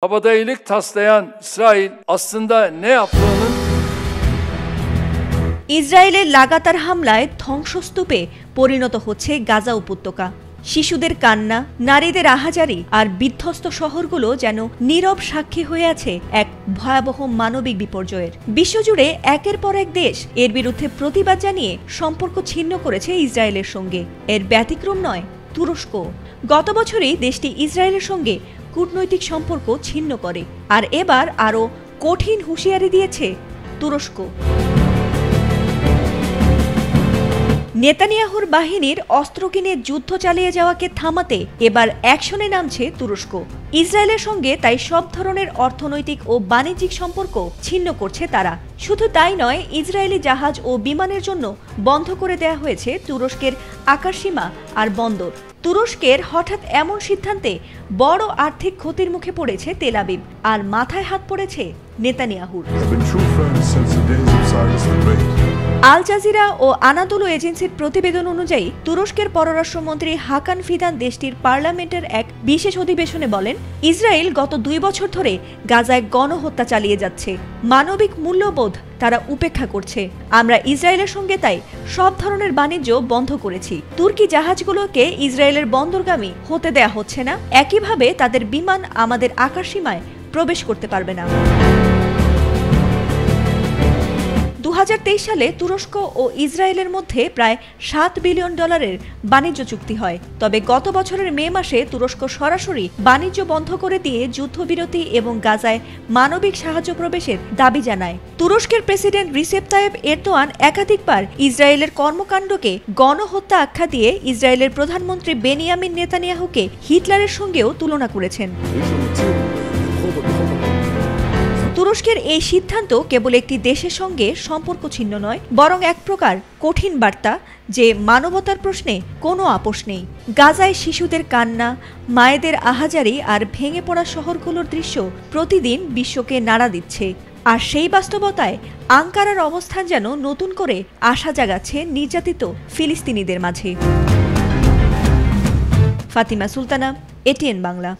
Kabadayılık taslayan İsrail aslında ne yaptığının ইসরায়েলের লাগাতার হামলায় ধ্বংসস্তূপে পরিণত হচ্ছে গাজা উপত্যকা। শিশুদের কান্না, নারীদের আহাজারি আর বিধ্বস্ত শহরগুলো যেন নীরব সাক্ষী হয়ে আছে এক ভয়াবহ মানবিক বিপর্যয়ের। বিশ্বজুড়ে একের পর এক দেশ এর বিরুদ্ধে প্রতিবাদ জানিয়ে সম্পর্ক ছিন্ন করেছে ইসরায়েলের সঙ্গে। এর ব্যতিক্রম নয় তুরস্ক। গত বছরই দেশটি ইসরায়েলের সঙ্গে কূটনৈতিক সম্পর্ক ছিন্ন করে, আর এবার আরও কঠিন হুঁশিয়ারি দিয়েছে তুরস্ক। নেতানিয়াহুর বাহিনীর অস্ত্র কিনে যুদ্ধ চালিয়ে যাওয়াকে থামাতে এবার অ্যাকশনে নামছে তুরস্ক। ইসরায়েলের সঙ্গে তাই সব ধরনের অর্থনৈতিক ও বাণিজ্যিক সম্পর্ক ছিন্ন করছে তারা। শুধু তাই নয়, ইসরায়েলি জাহাজ ও বিমানের জন্য বন্ধ করে দেয়া হয়েছে তুরস্কের আকাশসীমা আর বন্দর। তুরস্কের হঠাৎ এমন সিদ্ধান্তে বড় আর্থিক ক্ষতির মুখে পড়েছে তেল আবিব, আর মাথায় হাত পড়েছে নেতানিয়াহুর। আল জাজিরা ও আনাদোলু এজেন্সির প্রতিবেদন অনুযায়ী তুরস্কের পররাষ্ট্রমন্ত্রী হাকান ফিদান দেশটির পার্লামেন্টের এক বিশেষ অধিবেশনে বলেন, ইসরায়েল গত 2 বছর ধরে গাজায় গণহত্যা চালিয়ে যাচ্ছে। মানবিক মূল্যবোধ তারা উপেক্ষা করছে। আমরা ইসরায়েলের সঙ্গে তাই সব ধরনের বাণিজ্য বন্ধ করেছি। তুর্কি জাহাজগুলোকে ইসরায়েলের বন্দরগামী হতে দেয়া হচ্ছে না। একইভাবে তাদের বিমান আমাদের আকাশসীমায় প্রবেশ করতে পারবে না। 2023 সালে তুরস্ক ও ইসরায়েলের মধ্যে প্রায় $7 বিলিয়ন বাণিজ্য চুক্তি হয়। তবে গত বছরের মে মাসে তুরস্ক সরাসরি বাণিজ্য বন্ধ করে দিয়ে যুদ্ধবিরতি এবং গাজায় মানবিক সাহায্য প্রবেশের দাবি জানায়। তুরস্কের প্রেসিডেন্ট রিসেপ তাইয়েপ এরদোয়ান একাধিকবার ইসরায়েলের কর্মকাণ্ডকে গণহত্যা আখ্যা দিয়ে ইসরায়েলের প্রধানমন্ত্রী বেনিয়ামিন নেতানিয়াহুকে হিটলারের সঙ্গেও তুলনা করেছেন। তুরস্কের এই সিদ্ধান্ত কেবল একটি দেশের সঙ্গে সম্পর্ক ছিন্ন নয়, বরং এক প্রকার কঠিন বার্তা যে মানবতার প্রশ্নে কোনো আপোষ নেই। গাজায় শিশুদের কান্না, মায়েদের আহাজারি আর ভেঙে পড়া শহরগুলোর দৃশ্য প্রতিদিন বিশ্বকে নাড়া দিচ্ছে। আর সেই বাস্তবতায় আঙ্কারার অবস্থান যেন নতুন করে আশা জাগাচ্ছে নির্যাতিত ফিলিস্তিনিদের মাঝে। ফাতিমা সুলতানা, এটিএন বাংলা।